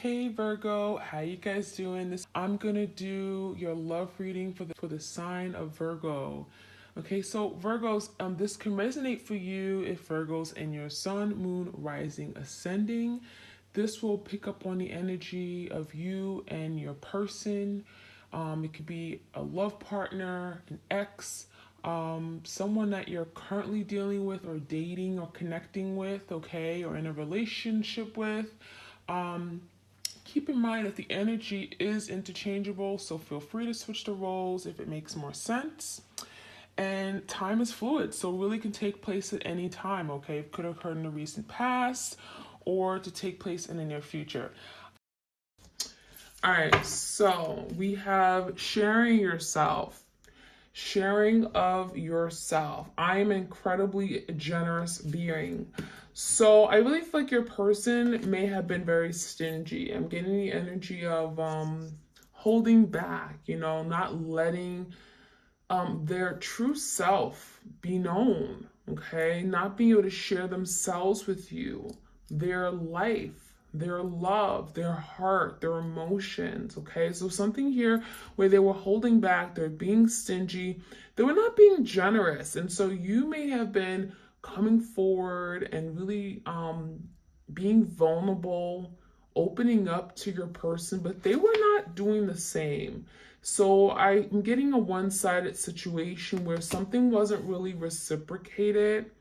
Hey Virgo, how you guys doing? I'm gonna do your love reading for the sign of Virgo. Okay, so Virgos, this can resonate for you if Virgos in your sun, moon, rising, ascending. This will pick up on the energy of you and your person. It could be a love partner, an ex, someone that you're currently dealing with or dating or connecting with, okay, or in a relationship with. Um, Keep in mind that the energy is interchangeable, so feel free to switch the roles if it makes more sense. And time is fluid, so really can take place at any time, okay? It could occur in the recent past or to take place in the near future. All right, so we have sharing yourself. Sharing of yourself. I am an incredibly generous being. So I really feel like your person may have been very stingy. I'm getting the energy of holding back, not letting their true self be known, okay? Not being able to share themselves with you, their life, their love, their heart, their emotions, okay? So something here where they were holding back, they're being stingy, they were not being generous. And so you may have been coming forward and really being vulnerable, opening up to your person, but they were not doing the same. So I'm getting a one-sided situation where something wasn't really reciprocated.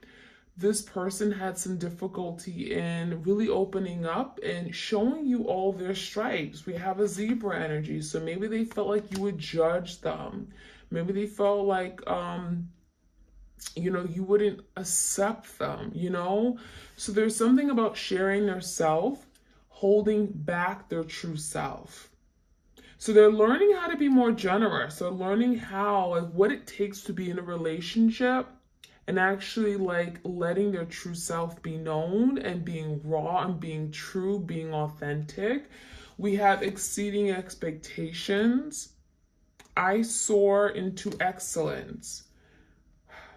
This person had some difficulty in really opening up and showing you all their stripes. We have a zebra energy, so maybe they felt like you would judge them. Maybe they felt like you wouldn't accept them. So there's something about sharing their self, holding back their true self. So they're learning how to be more generous. They're learning how, like, what it takes to be in a relationship and actually like letting their true self be known and being raw and being true, being authentic. We have exceeding expectations. I soar into excellence.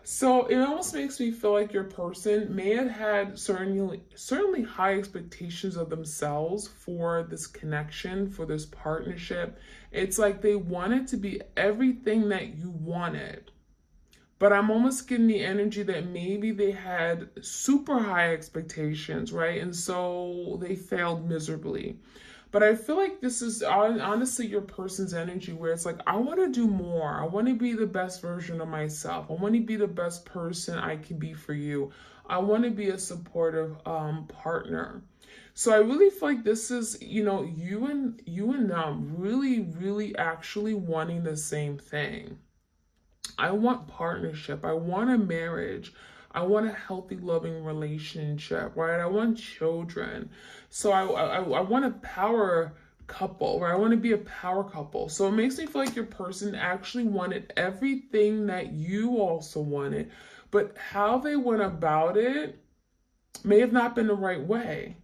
So it almost makes me feel like your person may have had certainly high expectations of themselves for this connection, for this partnership. It's like they wanted to be everything that you wanted. But I'm almost getting the energy that maybe they had super high expectations, right? And so they failed miserably. But I feel like this is honestly your person's energy where it's like, I want to do more. I want to be the best version of myself. I want to be the best person I can be for you. I want to be a supportive partner. So I really feel like this is, you and them really, really actually wanting the same thing. I want partnership. I want a marriage. I want a healthy, loving relationship, right? I want children. So I want a power couple, right? I want to be a power couple. So it makes me feel like your person actually wanted everything that you also wanted, but how they went about it may have not been the right way.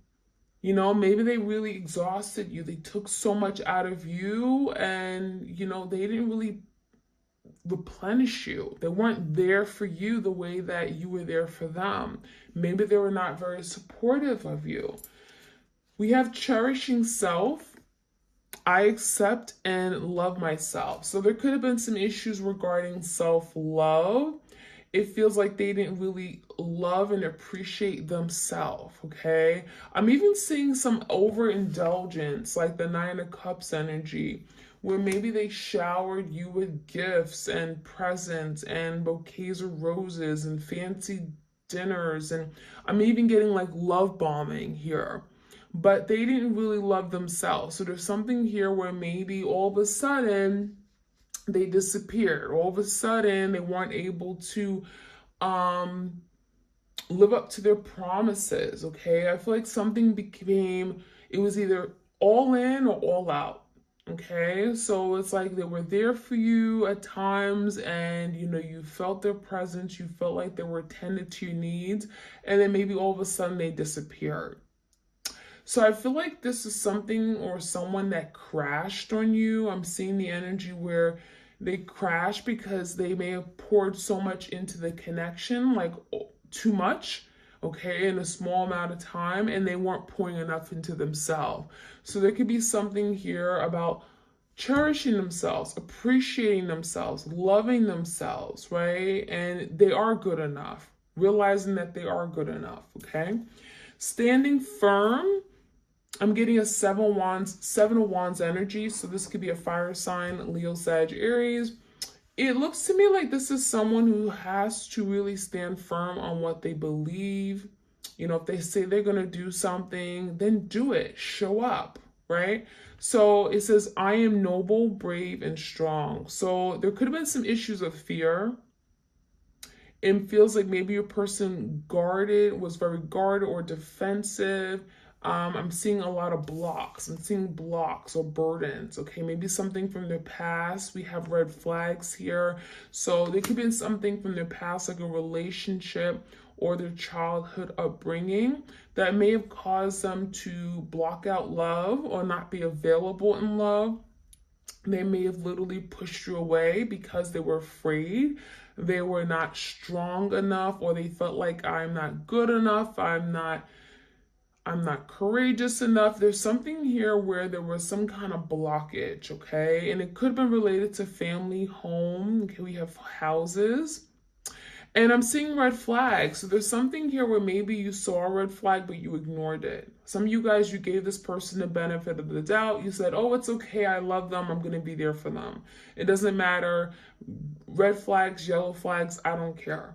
Maybe they really exhausted you. They took so much out of you and, they didn't really replenish you. They weren't there for you the way that you were there for them. Maybe they were not very supportive of you. We have cherishing self. I accept and love myself. So there could have been some issues regarding self-love. It feels like they didn't really love and appreciate themselves, okay? I'm even seeing some overindulgence, like the Nine of Cups energy, where maybe they showered you with gifts and presents and bouquets of roses and fancy dinners. And I'm even getting like love bombing here. But they didn't really love themselves. So there's something here where maybe all of a sudden they disappeared. All of a sudden they weren't able to live up to their promises, okay? I feel like something it was either all in or all out. Okay, so it's like they were there for you at times, and you felt their presence, you felt like they were attended to your needs, and then maybe all of a sudden they disappeared. So I feel like this is something or someone that crashed on you. I'm seeing the energy where they crashed because they may have poured so much into the connection, like too much, okay, in a small amount of time, and they weren't pouring enough into themselves. So there could be something here about cherishing themselves, appreciating themselves, loving themselves, right? And they are good enough, realizing that they are good enough, okay? Standing firm. I'm getting a seven of wands energy. So this could be a fire sign, Leo, Sag, Aries. It looks to me like this is someone who has to really stand firm on what they believe. You know, if they say they're going to do something, then do it. Show up, right? So it says, I am noble, brave, and strong. So there could have been some issues of fear. It feels like maybe your person was very guarded or defensive. I'm seeing a lot of blocks. I'm seeing blocks or burdens. Okay, maybe something from their past. We have red flags here. So there could be something from their past, like a relationship or their childhood upbringing, that may have caused them to block out love or not be available in love. They may have literally pushed you away because they were afraid. They were not strong enough, or they felt like, I'm not good enough. I'm not courageous enough. There's something here where there was some kind of blockage, okay? And it could have been related to family, home. Okay, we have houses. And I'm seeing red flags. So there's something here where maybe you saw a red flag, but you ignored it. Some of you guys, you gave this person the benefit of the doubt. You said, oh, it's okay. I love them. I'm going to be there for them. It doesn't matter. Red flags, yellow flags, I don't care.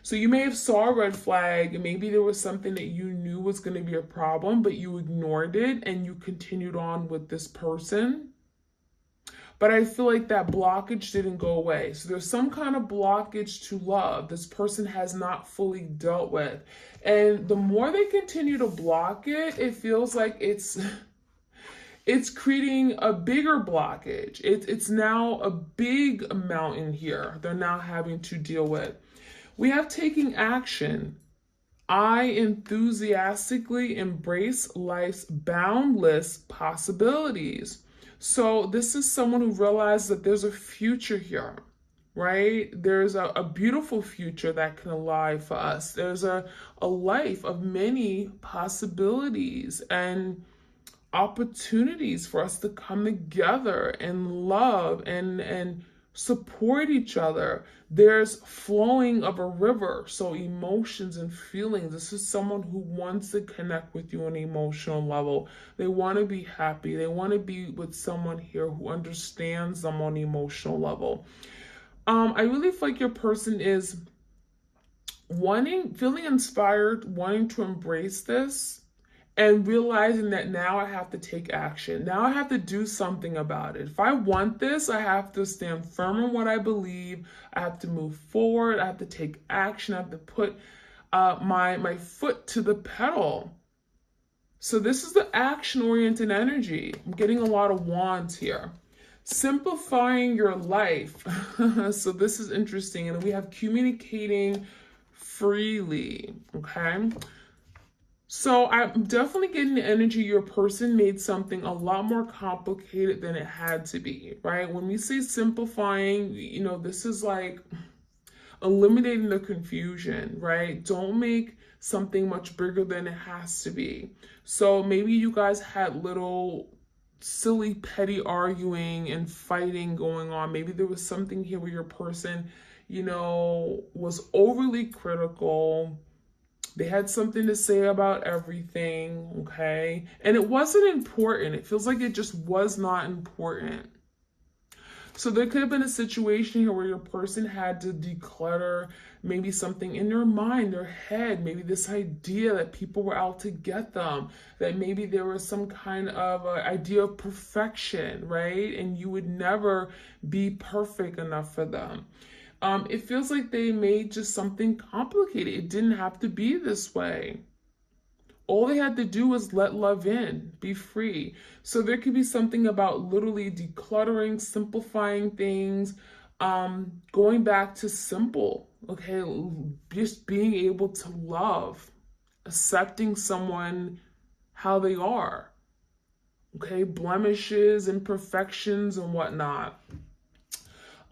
So you may have saw a red flag, and maybe there was something that you knew was going to be a problem, but you ignored it and you continued on with this person. But I feel like that blockage didn't go away. So there's some kind of blockage to love this person has not fully dealt with. And the more they continue to block it, it feels like it's creating a bigger blockage. It's now a big mountain here they're now having to deal with. We have taking action. I enthusiastically embrace life's boundless possibilities. So this is someone who realized that there's a future here, right? There's a beautiful future that can lie for us. There's a life of many possibilities and opportunities for us to come together and love and support each other. There's flowing of a river, so emotions and feelings. This is someone who wants to connect with you on an emotional level. They want to be happy. They want to be with someone here who understands them on an emotional level. I really feel like your person is feeling inspired, wanting to embrace this, and realizing that now I have to take action. Now I have to do something about it. If I want this, I have to stand firm in what I believe. I have to move forward. I have to take action. I have to put my foot to the pedal. So this is the action-oriented energy. I'm getting a lot of wands here. Simplifying your life. So this is interesting. And we have communicating freely, okay? So I'm definitely getting the energy your person made something a lot more complicated than it had to be, right? When we say simplifying, you know, this is like eliminating the confusion, right? Don't make something much bigger than it has to be. So maybe you guys had little silly, petty arguing and fighting going on. Maybe there was something here where your person, you know, was overly critical. They had something to say about everything, okay? And it wasn't important. It feels like it just was not important. So there could have been a situation here where your person had to declutter maybe something in their mind, their head, maybe this idea that people were out to get them, that maybe there was some kind of idea of perfection, right? And you would never be perfect enough for them. It feels like they made just something complicated. It didn't have to be this way. All they had to do was let love in, be free. So there could be something about literally decluttering, simplifying things, going back to simple, okay? Just being able to love, accepting someone how they are, okay? Blemishes, imperfections, and whatnot.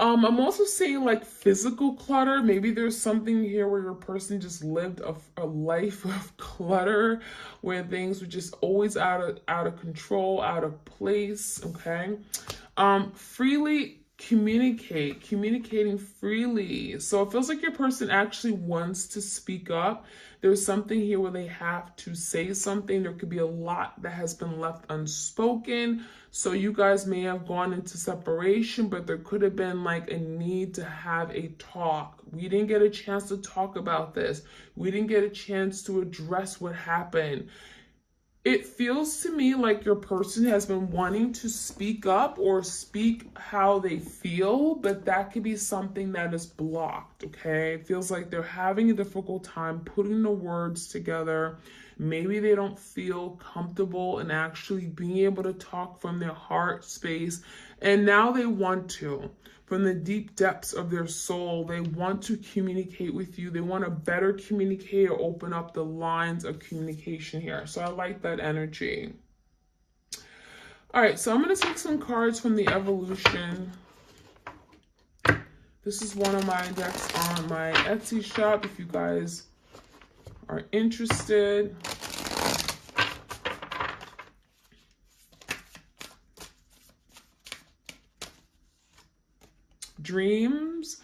I'm also seeing like physical clutter. Maybe there's something here where your person just lived a life of clutter, where things were just always out of control, out of place. Okay. Freely communicating freely. So it feels like your person actually wants to speak up. There's something here where they have to say something. There could be a lot that has been left unspoken. So you guys may have gone into separation, but there could have been like a need to have a talk. We didn't get a chance to talk about this. We didn't get a chance to address what happened. It feels to me like your person has been wanting to speak up or speak how they feel, but that could be something that is blocked, okay? It feels like they're having a difficult time putting the words together. Maybe they don't feel comfortable in actually being able to talk from their heart space, and now they want to. From the deep depths of their soul, they want to communicate with you. They want to better communicate or open up the lines of communication here. So I like that energy. All right, so I'm going to take some cards from the Evolution. This is one of my decks on my Etsy shop if you guys are interested. Dreams.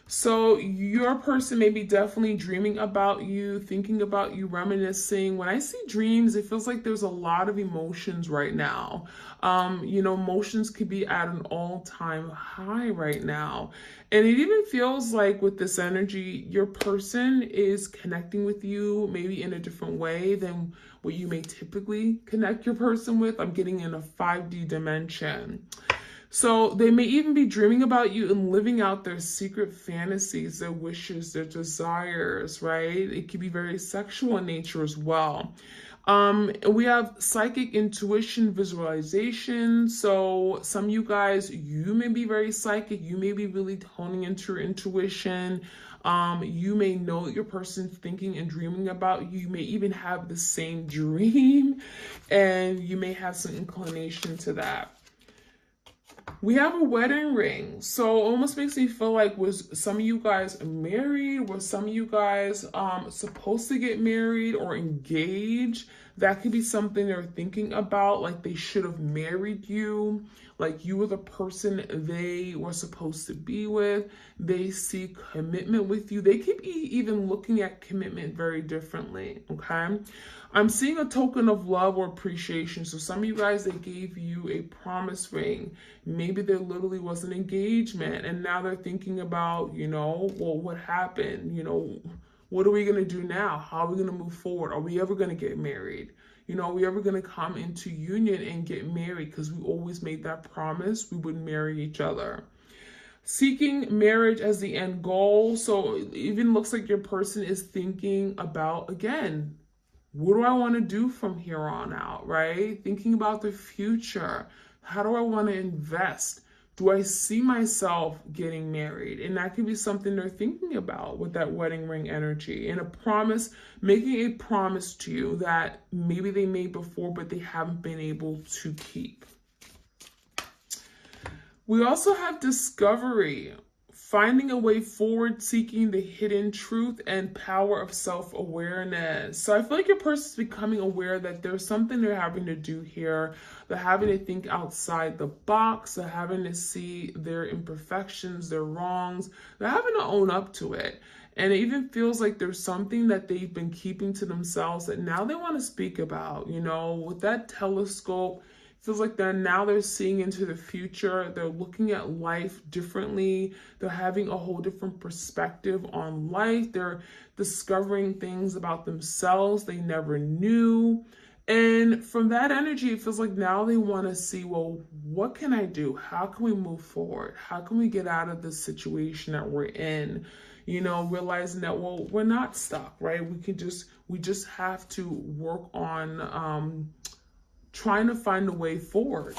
So your person may be definitely dreaming about you, thinking about you, reminiscing. When I see dreams, it feels like there's a lot of emotions right now. Emotions could be at an all-time high right now. And it even feels like with this energy, your person is connecting with you maybe in a different way than what you may typically connect your person with. I'm getting in a 5D dimension. So they may even be dreaming about you and living out their secret fantasies, their wishes, their desires, right? It could be very sexual in nature as well. We have psychic intuition, visualization. So some of you guys, you may be very psychic. You may be really honing into your intuition. You may know what your person's thinking and dreaming about you. You may even have the same dream, and you may have some inclination to that. We have a wedding ring. So it almost makes me feel like, was some of you guys married? Were some of you guys supposed to get married or engaged? That could be something they're thinking about, like they should have married you, like you were the person they were supposed to be with. They see commitment with you. They could be even looking at commitment very differently, okay? I'm seeing a token of love or appreciation. So some of you guys, they gave you a promise ring. Maybe there literally was an engagement, and now they're thinking about, well, what happened? What are we going to do now? How are we going to move forward? Are we ever going to get married? Are we ever going to come into union and get married? Because we always made that promise we would marry each other. Seeking marriage as the end goal. So it even looks like your person is thinking about, again, what do I want to do from here on out, right? Thinking about the future. How do I want to invest? Do I see myself getting married? And that could be something they're thinking about with that wedding ring energy. And a promise, making a promise to you that maybe they made before, but they haven't been able to keep. We also have discovery. Finding a way forward, seeking the hidden truth and power of self-awareness. So I feel like your person's becoming aware that there's something they're having to do here. They're having to think outside the box. They're having to see their imperfections, their wrongs. They're having to own up to it. And it even feels like there's something that they've been keeping to themselves that now they want to speak about. With that telescope, feels like they're seeing into the future. They're looking at life differently. They're having a whole different perspective on life. They're discovering things about themselves they never knew. And from that energy, it feels like now they want to see, well, what can I do? How can we move forward? How can we get out of this situation that we're in? Realizing that, well, we're not stuck, right? We just have to work on trying to find a way forward.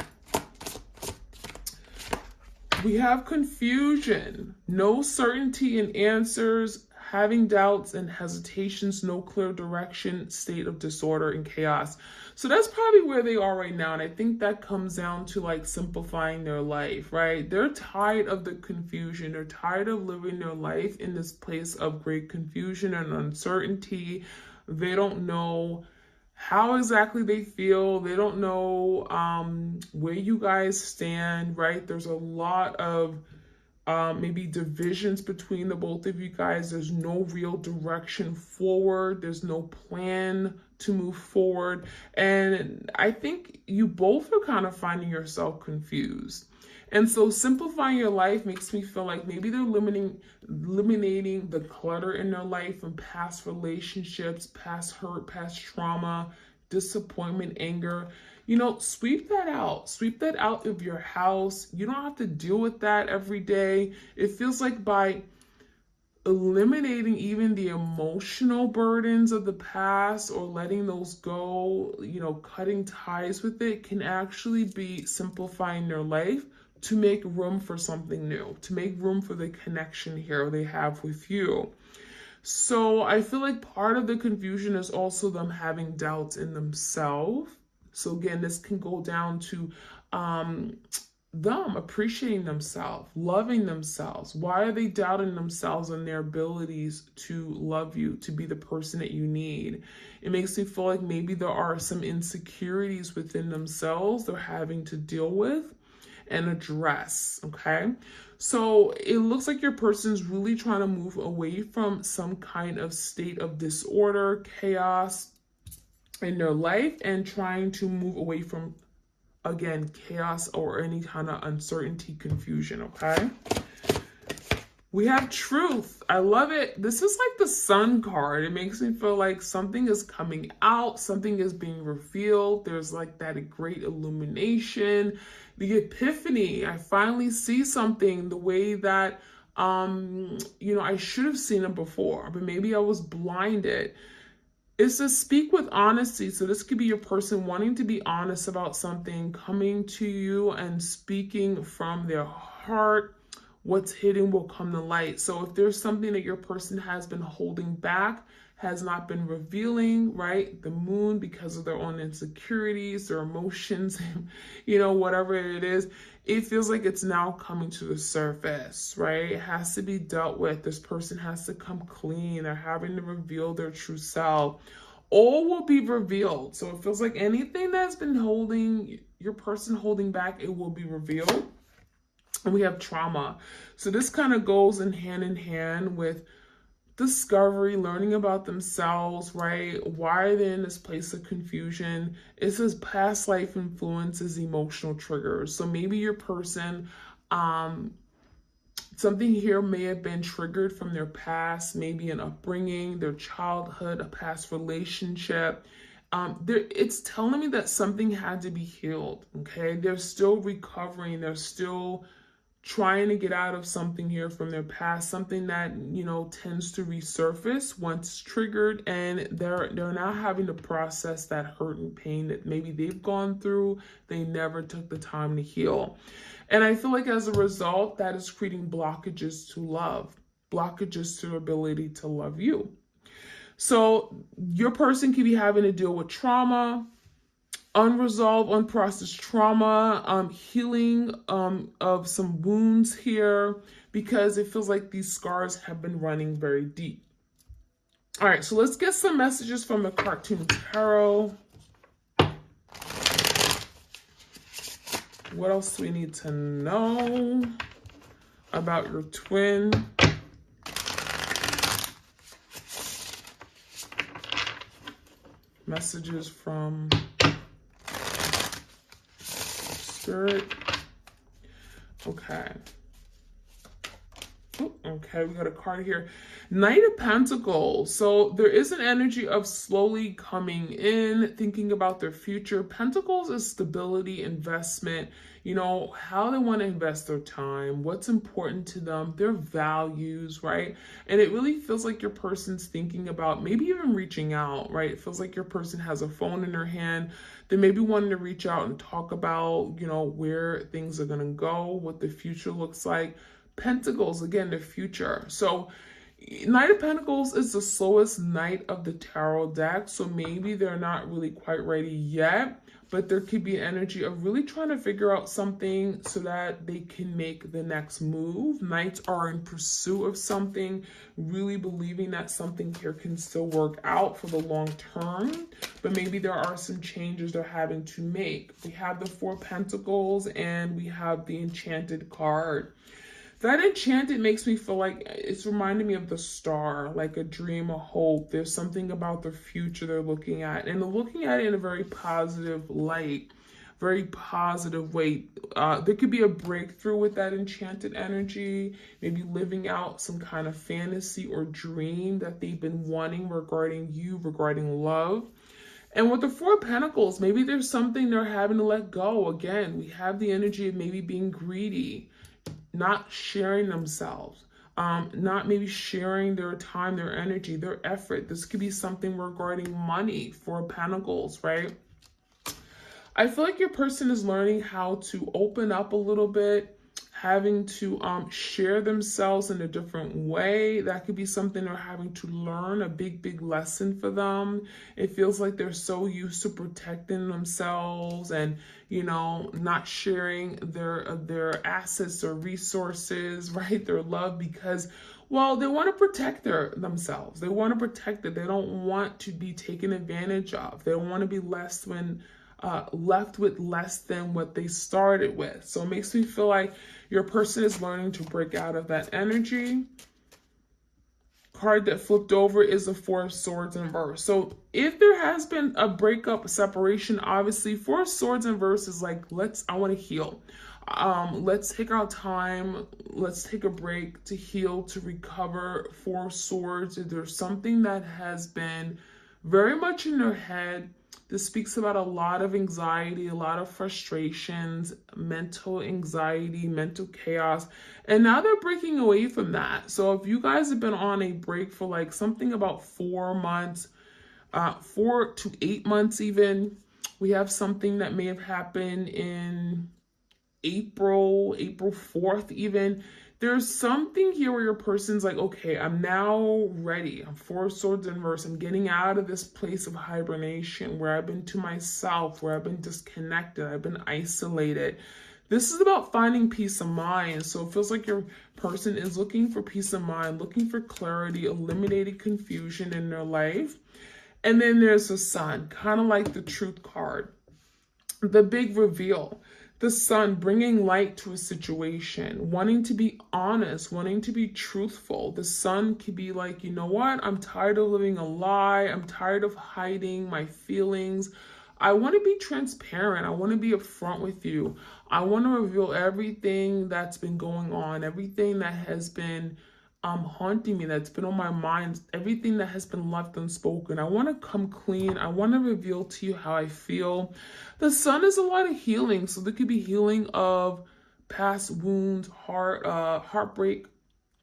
We have confusion, no certainty in answers, having doubts and hesitations, no clear direction, state of disorder and chaos. So that's probably where they are right now. And I think that comes down to like simplifying their life, right? They're tired of the confusion. They're tired of living their life in this place of great confusion and uncertainty. They don't know how exactly they feel. They don't know where you guys stand, right? There's a lot of maybe divisions between the both of you guys. There's no real direction forward. There's no plan to move forward. And I think you both are kind of finding yourself confused. And so simplifying your life makes me feel like maybe they're eliminating the clutter in their life from past relationships, past hurt, past trauma, disappointment, anger. You know, sweep that out. Sweep that out of your house. You don't have to deal with that every day. It feels like by eliminating even the emotional burdens of the past or letting those go, you know, cutting ties with it can actually be simplifying their life to make room for something new, to make room for the connection here they have with you. So I feel like part of the confusion is also them having doubts in themselves. So again, this can go down to them appreciating themselves, loving themselves. Why are they doubting themselves and their abilities to love you, to be the person that you need? It makes me feel like maybe there are some insecurities within themselves they're having to deal with and address, okay? So it looks like your person's really trying to move away from some kind of state of disorder, chaos in their life, and trying to move away from, again, chaos or any kind of uncertainty, confusion, okay? We have truth. I love it. This is like the sun card. It makes me feel like something is coming out, something is being revealed. There's like that great illumination, the epiphany. I finally see something the way that, you know, I should have seen it before, but maybe I was blinded. It's to speak with honesty. So this could be your person wanting to be honest about something, coming to you and speaking from their heart. What's hidden will come to light. So if there's something that your person has been holding back, has not been revealing, right? The moon, because of their own insecurities, their emotions, you know, whatever it is, it feels like it's now coming to the surface, right? It has to be dealt with. This person has to come clean. They're having to reveal their true self. All will be revealed. So it feels like anything that's been holding your person holding back, it will be revealed. And we have trauma. So this kind of goes in hand with discovery, learning about themselves, right? Why are they in this place of confusion? It says past life influences, emotional triggers. So maybe your person, something here may have been triggered from their past, maybe an upbringing, their childhood, a past relationship. It's telling me that something had to be healed, okay? They're still recovering. They're still trying to get out of something here from their past, something that, you know, tends to resurface once triggered, and they're now having to process that hurt and pain that maybe they've gone through. They never took the time to heal. And I feel like as a result, that is creating blockages to love, blockages to their ability to love you. So your person could be having to deal with trauma, unresolved, unprocessed trauma, healing of some wounds here, because it feels like these scars have been running very deep. All right, so let's get some messages from the Cartoon Tarot. What else do we need to know about your twin? Messages from Spirit. Okay. Ooh, okay, we got a card here. Knight of Pentacles. So there is an energy of slowly coming in, thinking about their future. Pentacles is stability, investment, you know, how they want to invest their time, what's important to them, their values, right? And it really feels like your person's thinking about maybe even reaching out, right? It feels like your person has a phone in their hand. They may be wanting to reach out and talk about, you know, where things are going to go, what the future looks like. Pentacles, again, the future. So, Knight of Pentacles is the slowest knight of the tarot deck, so maybe they're not really quite ready yet, but there could be an energy of really trying to figure out something so that they can make the next move. Knights are in pursuit of something, really believing that something here can still work out for the long term, but maybe there are some changes they're having to make. We have the Four Pentacles and we have the Enchanted card. That Enchanted makes me feel like it's reminding me of the star, like a dream, a hope. There's something about the future they're looking at, and they're looking at it in a very positive light, very positive way. There could be a breakthrough with that Enchanted energy, maybe living out some kind of fantasy or dream that they've been wanting regarding you, regarding love. And with the Four Pentacles, maybe there's something they're having to let go. Again, we have the energy of maybe being greedy, not sharing themselves, not maybe sharing their time, their energy, their effort. This could be something regarding money, for Pentacles, right? I feel like your person is learning how to open up a little bit, having to share themselves in a different way. That could be something they're having to learn, a big lesson for them. It feels like they're so used to protecting themselves and, you know, not sharing their assets or resources, right? Their love, because, well, they want to protect themselves. They want to protect it. They don't want to be taken advantage of. They don't want to be left with less than what they started with. So it makes me feel like your person is learning to break out of that energy. Card that flipped over is the Four of Swords in reverse. So if there has been a breakup, a separation, obviously Four of Swords in reverse is like, I want to heal. Let's take our time. Let's take a break to heal, to recover. Four of Swords, if there's something that has been very much in your head, this speaks about a lot of anxiety, a lot of frustrations, mental anxiety, mental chaos. And now they're breaking away from that. So if you guys have been on a break for like something about 4 months, 4 to 8 months even, we have something that may have happened in April 4th even. There's something here where your person's like, okay, I'm now ready. I'm Four of Swords in reverse. I'm getting out of this place of hibernation where I've been to myself, where I've been disconnected, I've been isolated. This is about finding peace of mind. So it feels like your person is looking for peace of mind, looking for clarity, eliminating confusion in their life. And then there's the Sun, kind of like the Truth card, the big reveal. The Sun bringing light to a situation, wanting to be honest, wanting to be truthful. The Sun could be like, you know what? I'm tired of living a lie. I'm tired of hiding my feelings. I want to be transparent. I want to be upfront with you. I want to reveal everything that's been going on, everything that has been haunting me, that's been on my mind, everything that has been left unspoken. I want to come clean. I want to reveal to you how I feel. The Sun is a lot of healing, so there could be healing of past wounds, heartbreak,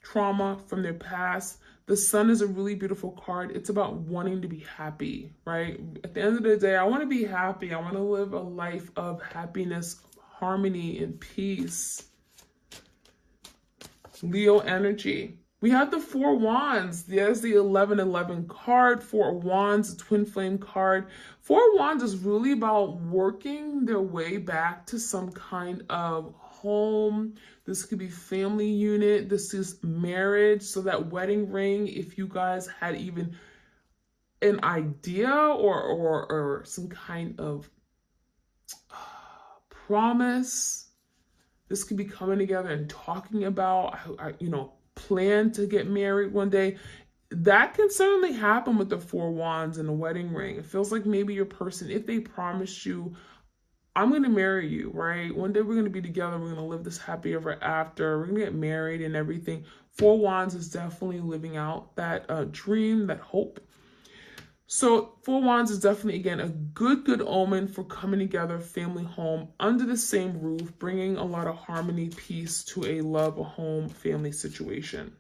trauma from their past. The Sun is a really beautiful card. It's about wanting to be happy, right? At the end of the day, I want to be happy. I want to live a life of happiness, harmony, and peace. Leo energy. We have the Four Wands. There's the 1111 card. Four Wands, a twin flame card. Four Wands is really about working their way back to some kind of home. This could be family unit. This is marriage. So that wedding ring, if you guys had even an idea or some kind of promise, this could be coming together and talking about, plan to get married one day. That can certainly happen with the Four Wands and the wedding ring. It feels like maybe your person, if they promised you, I'm going to marry you, right? One day we're going to be together. We're going to live this happy ever after. We're going to get married and everything. Four Wands is definitely living out that dream, that hope. So Four Wands is definitely, again, a good omen for coming together, family, home, under the same roof, bringing a lot of harmony, peace to a love, a home, family situation.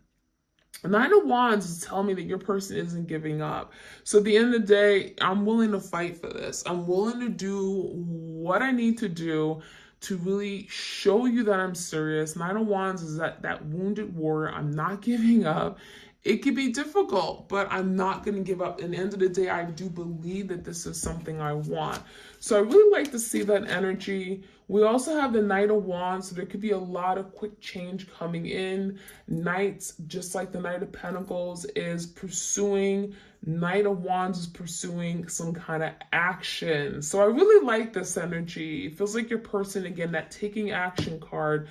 Nine of Wands is telling me that your person isn't giving up. So at the end of the day, I'm willing to fight for this. I'm willing to do what I need to do to really show you that I'm serious. Nine of Wands is that wounded warrior. I'm not giving up. It could be difficult, but I'm not going to give up. At the end of the day, I do believe that this is something I want. So I really like to see that energy. We also have the Knight of Wands, so there could be a lot of quick change coming in. Knights, just like the Knight of Pentacles, is pursuing. Knight of Wands is pursuing some kind of action. So I really like this energy. It feels like your person, again, that taking action card.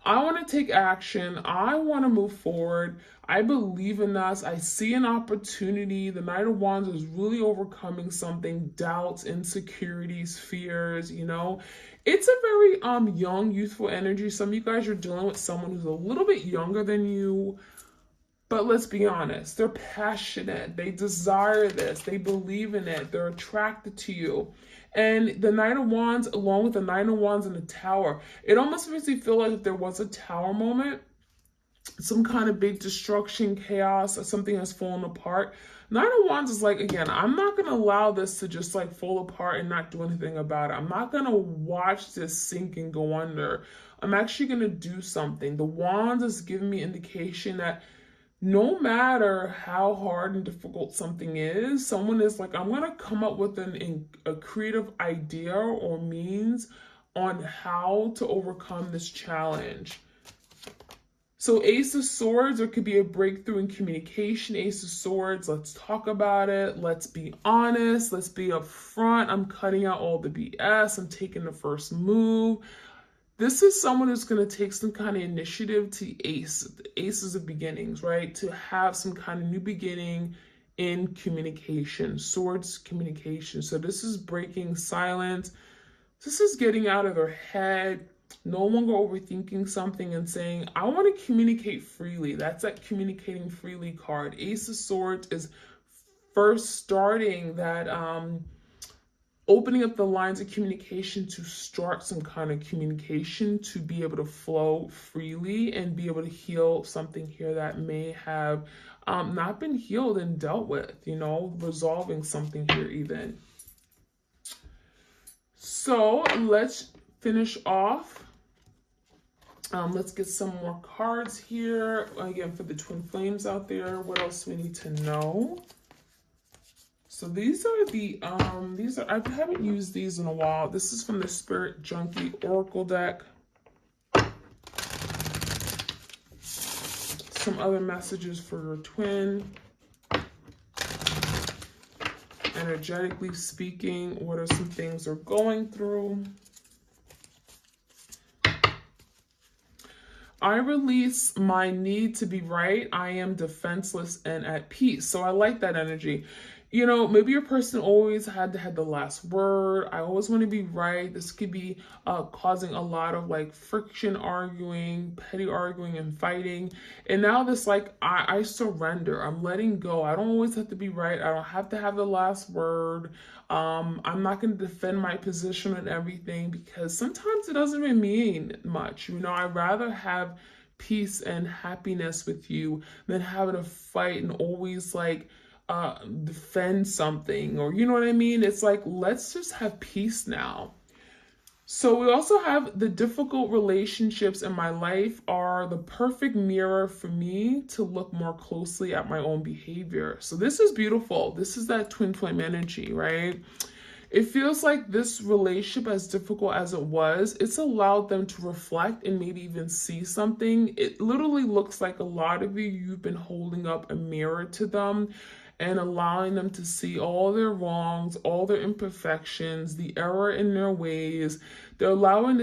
I want to take action. I want to move forward. I believe in us. I see an opportunity. The Knight of Wands is really overcoming something, doubts, insecurities, fears, you know. It's a very young, youthful energy. Some of you guys are dealing with someone who's a little bit younger than you. But let's be honest, they're passionate. They desire this. They believe in it. They're attracted to you. And the Knight of Wands, along with the Nine of Wands and the Tower, it almost makes me feel like if there was a Tower moment, some kind of big destruction, chaos, or something has fallen apart. Nine of Wands is like, again, I'm not going to allow this to just like fall apart and not do anything about it. I'm not going to watch this sink and go under. I'm actually going to do something. The Wands is giving me indication that no matter how hard and difficult something is, someone is like, I'm going to come up with a creative idea or means on how to overcome this challenge. So Ace of Swords, there could be a breakthrough in communication. Ace of Swords, let's talk about it. Let's be honest. Let's be upfront. I'm cutting out all the BS. I'm taking the first move. This is someone who's going to take some kind of initiative to ace. Aces of beginnings, right? To have some kind of new beginning in communication. Swords, communication. So this is breaking silence. This is getting out of their head. No longer overthinking something and saying, I want to communicate freely. That's that communicating freely card. Ace of Swords is first starting that opening up the lines of communication to start some kind of communication to be able to flow freely and be able to heal something here that may have not been healed and dealt with, you know, resolving something here even. So let's finish off. Let's get some more cards here. Again, for the twin flames out there, what else do we need to know? So these are I haven't used these in a while. This is from the Spirit Junkie Oracle deck. Some other messages for your twin. Energetically speaking, what are some things they're going through? I release my need to be right. I am defenseless and at peace. So I like that energy. You know, maybe your person always had to have the last word. I always want to be right. This could be causing a lot of like friction, arguing, petty arguing and fighting. And now this like, I surrender. I'm letting go. I don't always have to be right. I don't have to have the last word. I'm not going to defend my position on everything because sometimes it doesn't even mean much. You know, I'd rather have peace and happiness with you than having to fight and always like, defend something, or you know what I mean? It's like, let's just have peace now. So we also have the difficult relationships in my life are the perfect mirror for me to look more closely at my own behavior. So this is beautiful. This is that twin flame energy, right? It feels like this relationship, as difficult as it was, it's allowed them to reflect and maybe even see something. It literally looks like a lot of you've been holding up a mirror to them and allowing them to see all their wrongs, all their imperfections, the error in their ways. You're allowing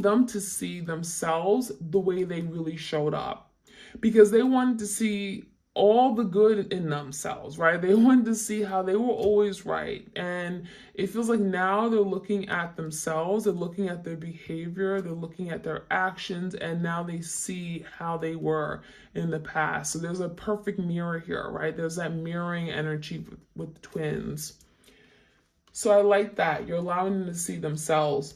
them to see themselves the way they really showed up, because they wanted to see all the good in themselves, right? They wanted to see how they were always right. And it feels like now they're looking at themselves, they're looking at their behavior, they're looking at their actions, and now they see how they were in the past. So there's a perfect mirror here, right? There's that mirroring energy with the twins. So I like that. You're allowing them to see themselves.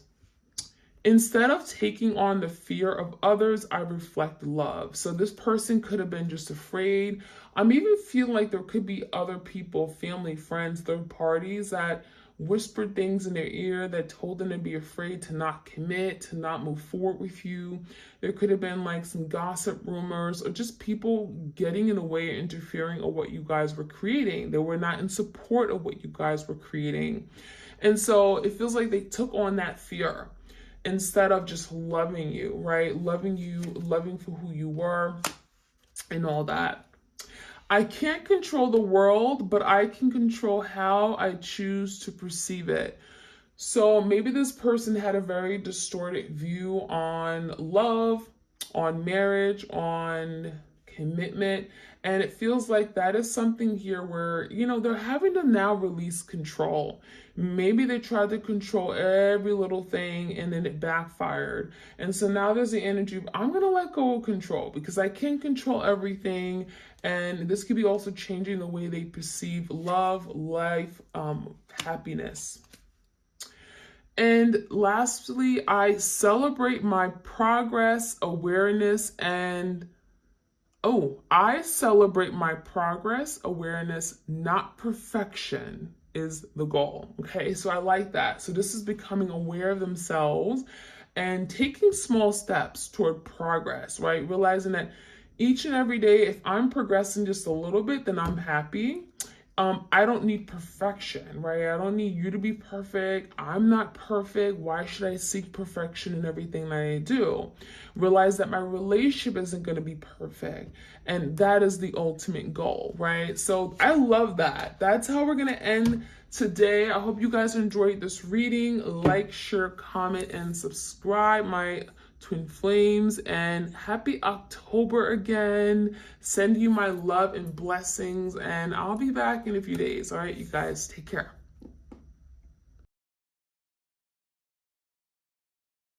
Instead of taking on the fear of others, I reflect love. So this person could have been just afraid. I'm even feeling like there could be other people, family, friends, third parties that whispered things in their ear that told them to be afraid to not commit, to not move forward with you. There could have been like some gossip rumors or just people getting in the way, interfering of what you guys were creating. They were not in support of what you guys were creating. And so it feels like they took on that fear instead of just loving you, right? Loving you, loving for who you were and all that. I can't control the world, but I can control how I choose to perceive it. So maybe this person had a very distorted view on love, on marriage, on commitment. And it feels like that is something here where, you know, they're having to now release control. Maybe they tried to control every little thing and then it backfired. And so now there's the energy of, I'm going to let go of control because I can't control everything. And this could be also changing the way they perceive love, life, happiness. And lastly, I celebrate my progress, awareness, and I celebrate my progress, awareness, not perfection is the goal. Okay, so I like that. So this is becoming aware of themselves and taking small steps toward progress, right? Realizing that each and every day, if I'm progressing just a little bit, then I'm happy. I don't need perfection, right? I don't need you to be perfect. I'm not perfect. Why should I seek perfection in everything that I do? Realize that my relationship isn't going to be perfect. And that is the ultimate goal, right? So I love that. That's how we're going to end today. I hope you guys enjoyed this reading. Like, share, comment, and subscribe. My twin flames, and happy October again. Send you my love and blessings, and I'll be back in a few days. All right, you guys, take care.